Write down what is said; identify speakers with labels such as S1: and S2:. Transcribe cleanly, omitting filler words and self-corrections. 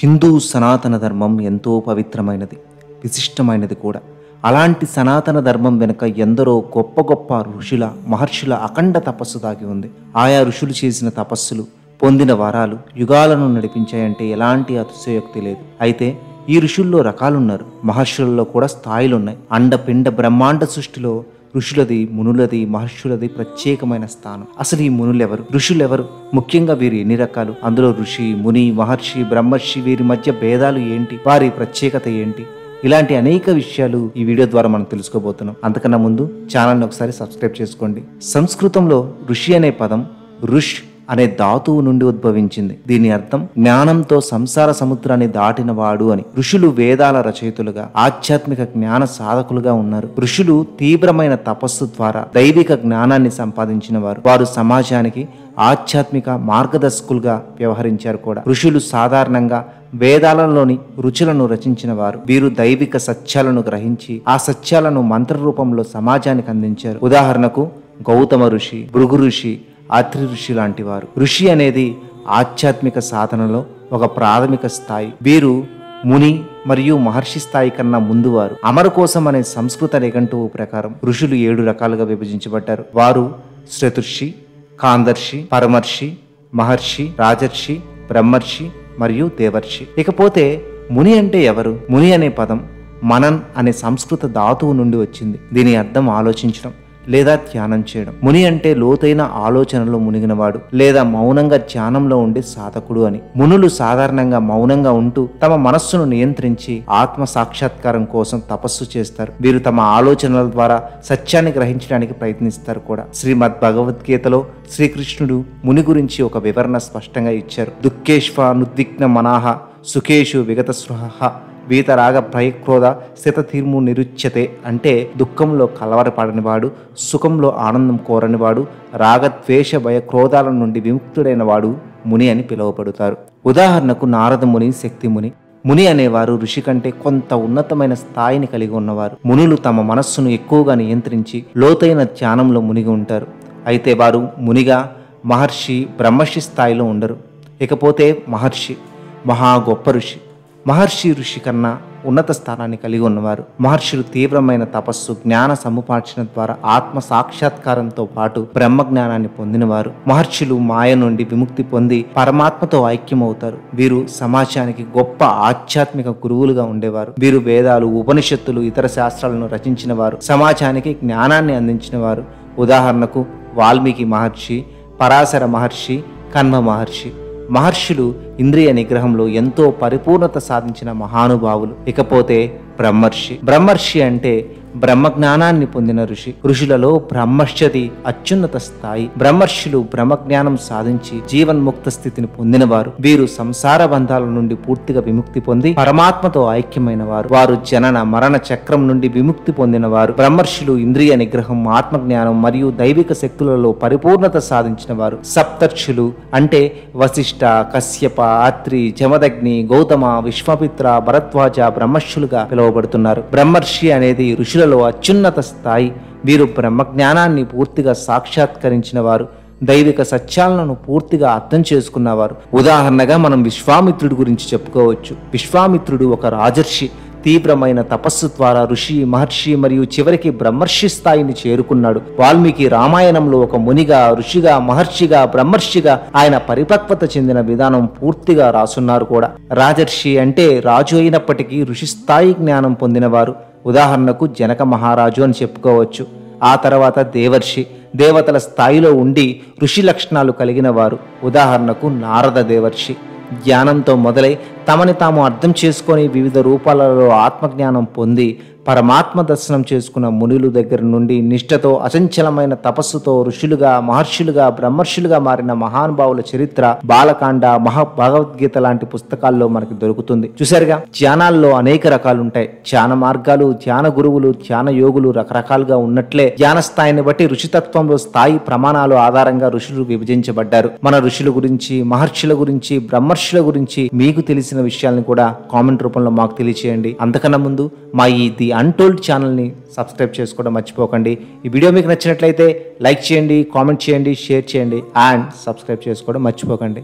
S1: హిందూ సనాతన ధర్మం ఎంతో పవిత్రమైనది, విశిష్టమైనది కూడా. అలాంటి సనాతన ధర్మం వెనుక ఎందరో గొప్ప గొప్ప ఋషుల మహర్షుల అఖండ తపస్సు దాగి ఉంది. ఆయా ఋషులు చేసిన తపస్సులు, పొందిన వరాలు యుగాలను నడిపించాయంటే ఎలాంటి అతిశయోక్తి లేదు. అయితే ఈ ఋషుల్లో రకాలున్నారు, మహర్షులలో కూడా స్థాయిలున్నాయి. అండపిండ బ్రహ్మాండ సృష్టిలో ఋషులది, మునులది, మహర్షులది ప్రత్యేకమైన స్థానం. అసలు ఈ మునులెవరు, ఋషులెవరు, ముఖ్యంగా వీరు ఎన్ని రకాలు, అందులో ఋషి, ముని, మహర్షి, బ్రహ్మర్షి వీరి మధ్య భేదాలు ఏంటి, వారి ప్రత్యేకత ఏంటి, ఇలాంటి అనేక విషయాలు ఈ వీడియో ద్వారా మనం తెలుసుకోబోతున్నాం. అంతకన్నా ముందు ఛానల్ని ఒకసారి సబ్స్క్రైబ్ చేసుకోండి. సంస్కృతంలో ఋషి అనే పదం ఋష్ అనే ధాతువు నుండి ఉద్భవించింది. దీని అర్థం జ్ఞానంతో సంసార సముద్రాన్ని దాటిన వాడు అని. ఋషులు వేదాల రచయితులుగా, ఆధ్యాత్మిక జ్ఞాన సాధకులుగా ఉన్నారు. ఋషులు తీవ్రమైన తపస్సు ద్వారా దైవిక జ్ఞానాన్ని సంపాదించిన వారు. వారు సమాజానికి ఆధ్యాత్మిక మార్గదర్శకులుగా వ్యవహరించారు కూడా. ఋషులు సాధారణంగా వేదాలలోని రుచులను రచించిన వారు. వీరు దైవిక సత్యాలను గ్రహించి ఆ సత్యాలను మంత్ర రూపంలో సమాజానికి అందించారు. ఉదాహరణకు గౌతమ ఋషి, భృగు ఋషి, అత్రి ఋషి లాంటి వారు. ఋషి అనేది ఆధ్యాత్మిక సాధనలో ఒక ప్రాథమిక స్థాయి. వీరు ముని మరియు మహర్షి స్థాయి కన్నా ముందువారు. అమరకోశం అనే సంస్కృత నిఘంటువు ప్రకారం ఋషులు 7 రకాలుగా విభజించబడ్డారు. వారు శ్రుతుర్షి, కాందర్షి, పరమర్షి, మహర్షి, రాజర్షి, బ్రహ్మర్షి మరియు దేవర్షి. ఇకపోతే ముని అంటే ఎవరు? ముని అనే పదం మనన్ అనే సంస్కృత ధాతువు నుండి వచ్చింది. దీని అర్థం ఆలోచించడం లేదా ధ్యానం చేయడం. ముని అంటే లోతైన ఆలోచనలో మునిగినవాడు లేదా మౌనంగా ధ్యానంలో ఉండే సాధకుడు అని. మునులు సాధారణంగా మౌనంగా ఉంటూ తమ మనస్సును నియంత్రించి ఆత్మ సాక్షాత్కారం కోసం తపస్సు చేస్తారు. వీరు తమ ఆలోచనల ద్వారా సత్యాన్ని గ్రహించడానికి ప్రయత్నిస్తారు కూడా. శ్రీమద్ భగవద్గీతలో శ్రీకృష్ణుడు ముని గురించి ఒక వివరణ స్పష్టంగా ఇచ్చారు. దుఃఖేష్వానుద్విగ్న మనాహ సుఖేషు విగత స్పృహ వీతరాగ భయక్రోధ స్థితధీర్ము నిరుచ్యతే. అంటే దుఃఖంలో కలవరపడనివాడు, సుఖంలో ఆనందం కోరనివాడు, రాగద్వేష భయ క్రోధాల నుండి విముక్తుడైన వాడు ముని అని పిలువబడతారు. ఉదాహరణకు నారద ముని, శక్తి ముని. ముని అనేవారు ఋషి కంటే కొంత ఉన్నతమైన స్థాయిని కలిగి ఉన్నవారు. మునులు తమ మనస్సును ఎక్కువగా నియంత్రించి లోతైన ధ్యానంలో మునిగి ఉంటారు. అయితే వారు మునిగా మహర్షి, బ్రహ్మర్షి స్థాయిలో ఉండరు. ఇకపోతే మహర్షి మహా గొప్ప ఋషి. మహర్షి ఋషి కన్నా ఉన్నత స్థానాన్ని కలిగి ఉన్నవారు. మహర్షులు తీవ్రమైన తపస్సు, జ్ఞాన సముపార్జన ద్వారా ఆత్మ సాక్షాత్కారంతో పాటు బ్రహ్మ జ్ఞానాన్ని పొందినవారు. మహర్షులు మాయ నుండి విముక్తి పొంది పరమాత్మతో ఐక్యమవుతారు. వీరు సమాజానికి గొప్ప ఆధ్యాత్మిక గురువులుగా ఉండేవారు. వీరు వేదాలు, ఉపనిషత్తులు, ఇతర శాస్త్రాలను రచించిన వారు, సమాజానికి జ్ఞానాన్ని అందించిన వారు. ఉదాహరణకు వాల్మీకి మహర్షి, పరాశర మహర్షి, కన్వ మహర్షి. మహర్షులు ఇంద్రియ నిగ్రహంలో ఎంతో పరిపూర్ణత సాధించిన మహానుభావులు. ఇకపోతే బ్రహ్మర్షి. బ్రహ్మర్షి అంటే బ్రహ్మజ్ఞానాన్ని పొందిన ఋషి. ఋషులలో బ్రహ్మర్షిది అత్యున్నత స్థాయి. బ్రహ్మర్షులు బ్రహ్మజ్ఞానం సాధించి జీవన్ముక్త స్థితిని పొందినవారు. వీరు సంసార బంధాల నుండి పూర్తిగా విముక్తి పొంది పరమాత్మతో ఐక్యమైన వారు. వారు జనన మరణ చక్రం నుండి విముక్తి పొందిన వారు. బ్రహ్మర్షులు ఇంద్రియ నిగ్రహం, ఆత్మజ్ఞానం మరియు దైవిక శక్తులలో పరిపూర్ణత సాధించిన వారు. సప్తర్షులు అంటే వశిష్ఠ, కశ్యప, అత్రి, జమదగ్ని, గౌతమ, విశ్వామిత్ర, భరద్వాజ బ్రహ్మర్షులుగా పిలువబడుతున్నారు. బ్రహ్మర్షి అనేది ఋషులలో అత్యున్నత స్థాయి. వీరు బ్రహ్మజ్ఞానాన్ని పూర్తిగా సాక్షాత్కరించిన వారు, దైవిక సత్యాలను పూర్తిగా అర్థం చేసుకున్నవారు. ఉదాహరణగా మనం విశ్వామిత్రుడి గురించి చెప్పుకోవచ్చు. విశ్వామిత్రుడు ఒక రాజర్షి. తీవ్రమైన తపస్సు ద్వారా ఋషి, మహర్షి మరియు చివరికి బ్రహ్మర్షి స్థాయిని చేరుకున్నాడు. వాల్మీకి రామాయణంలో ఒక మునిగా, ఋషిగా, మహర్షిగా, బ్రహ్మర్షిగా ఆయన పరిపక్వత చెందిన విధానం పూర్తిగా రాసున్నారు కూడా. రాజర్షి అంటే రాజు అయినప్పటికీ ఋషి స్థాయి జ్ఞానం పొందినవారు. ఉదాహరణకు జనక మహారాజు అని చెప్పుకోవచ్చు. ఆ తర్వాత దేవర్షి, దేవతల స్థాయిలో ఉండి ఋషి లక్షణాలు కలిగిన వారు. ఉదాహరణకు నారద దేవర్షి. జ్ఞానంతో మొదలై తమని తాము అర్థం చేసుకొని వివిధ రూపాలలో ఆత్మజ్ఞానం పొంది పరమాత్మ దర్శనం చేసుకున్న మునులు దగ్గర నుండి నిష్ఠతో, అచంచలమైన తపస్సుతో ఋషులుగా, మహర్షులుగా, బ్రహ్మర్షులుగా మారిన మహానుభావుల చరిత్ర బాలకాండ, భగవద్గీత లాంటి పుస్తకాల్లో మనకి దొరుకుతుంది. చూసారుగా, ధ్యానాల్లో అనేక రకాలు ఉంటాయి. ధ్యాన మార్గాలు, ధ్యాన గురువులు, ధ్యాన యోగులు రకరకాలుగా ఉన్నట్లే ధ్యాన స్థాయిని బట్టి ఋషితత్వంలో స్థాయి ప్రమాణాలు ఆధారంగా ఋషులు విభజించబడ్డారు. మన ఋషుల గురించి, మహర్షుల గురించి, బ్రహ్మర్షుల గురించి మీకు తెలిసిన విషయాలను కూడా కామెంట్ రూపంలో మాకు తెలియచేయండి. అంతకన్నా ముందు మా ఈ ది అన్టోల్డ్ ఛానల్ని సబ్స్క్రైబ్ చేసుకోవడం మర్చిపోకండి. ఈ వీడియో మీకు నచ్చినట్లయితే లైక్ చేయండి, కామెంట్ చేయండి, షేర్ చేయండి అండ్ సబ్స్క్రైబ్ చేసుకోవడం మర్చిపోకండి.